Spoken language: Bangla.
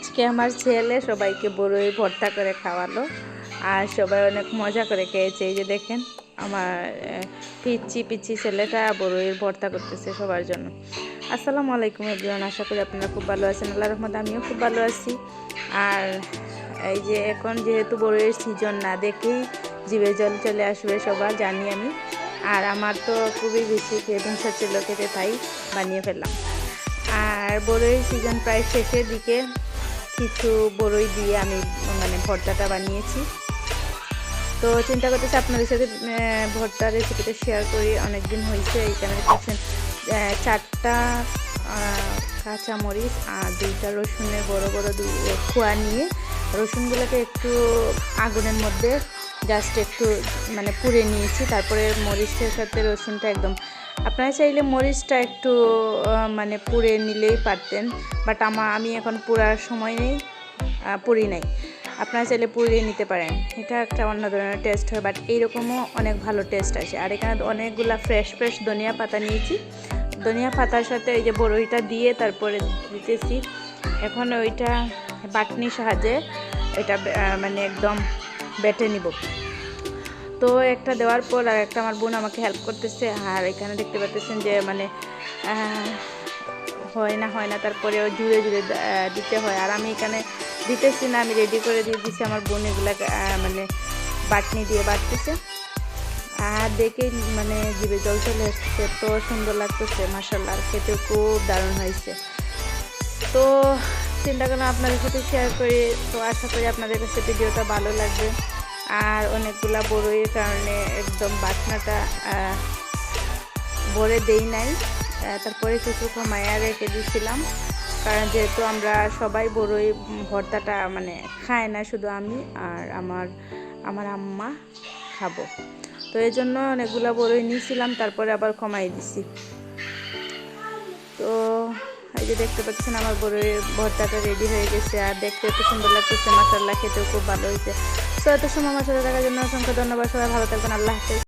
আজকে আমার ছেলে সবাইকে বড়ই ভর্তা করে খাওয়ালো আর সবাই অনেক মজা করে খেয়েছে। এই যে দেখেন আমার পিচ্ছি পিচ্ছি ছেলেটা বড়ইয়ের ভর্তা করতেছে সবার জন্য। আসসালামু আলাইকুম এভরিওয়ান, আশা করি আপনারা খুব ভালো আছেন। আল্লাহর রহমতে আমিও খুব ভালো আছি। আর এই যে এখন যেহেতু বড়ইয়ের সিজন, না দেখেই জিভে জল চলে আসবে সবার, জানি আমি। আর আমার তো খুবই বেশি ক্রেভিংস হচ্ছিল খেতে, তাই বানিয়ে ফেললাম। আর বড়ইয়ের সিজন প্রায় শেষের দিকে কিছু বড়ই দিয়ে আমি ভর্তাটা বানিয়েছি। তো চিন্তা করতেছি আপনাদের সাথে ভর্তার রেসিপিটা শেয়ার করি, অনেক দিন হয়েছে। এইখানে দেখছেন 4টা কাঁচামরিচ আর 2টা রসুনের বড় বড় খোয়া নিয়ে রসুনগুলোকে একটু আগুনের মধ্যে জাস্ট একটু পুড়ে নিয়েছি। তারপরে মরিচের সাথে রসুনটা একদম, আপনারা চাইলে মরিচটা একটু পুড়ে নিলেই পারতেন, বাট আমি এখন পোড়ার সময় নেই, পুড়ি নাই। আপনারা চাইলে পুড়িয়ে নিতে পারেন, এটা একটা অন্য ধরনের টেস্ট হয়, বাট এইরকমও অনেক ভালো টেস্ট আসে। আর এখানে অনেকগুলা ফ্রেশ ধনিয়া পাতা নিয়েছি। ধনিয়া পাতার সাথে এই যে বড়ইটা দিয়ে তারপরে দিতেছি। এখন ওইটা বাটনির সাহায্যে এটা একদম বেটে নিব। তো একটা দেওয়ার পর আর একটা আমার বোন আমাকে হেল্প করতেছে। আর এখানে দেখতে পাচ্ছেন যে হয় না, তারপরে জুড়ে দিতে হয়। আর আমি এখানে দিতেছি না, আমি রেডি করে দিয়ে দিচ্ছি। আমার বোন এগুলা বাটনি দিয়ে বাটতেছে। আর দেখে জিভে জল চলে আসছে, তো সুন্দর লাগতেছে মাশাআল্লাহ, আর খেতেও খুব দারুণ হয়েছে। তো চিন্তা করলাম আপনাদের সাথে শেয়ার করি। তো আশা করি আপনাদের কাছে ভিডিওটা ভালো লাগবে। আর অনেকগুলা বড়ইয়ের কারণে একদম বাটনাটা ভরে দেই নাই, তারপরে কিছু কমায়া রেখে দিয়েছিলাম। কারণ যেহেতু আমরা সবাই বড়ই ভর্তাটা খায় না, শুধু আমি আর আমার আম্মা খাবো। তো এই জন্য অনেকগুলো বড়ই নিয়েছিলাম, তারপরে আবার কমাই দিছি। তো এই যে দেখতে পাচ্ছেন আমার বড়ইয়ের ভর্তাটা রেডি হয়ে গেছে। আর দেখতে এত সুন্দর লাগতেছে মাশাআল্লাহ, খেতেও খুব ভালো হয়েছে। তো এত সময় আমার সাথে থাকার জন্য অসংখ্য ধন্যবাদ। সবাই ভালো থাকবেন, আল্লাহ হাফেজ।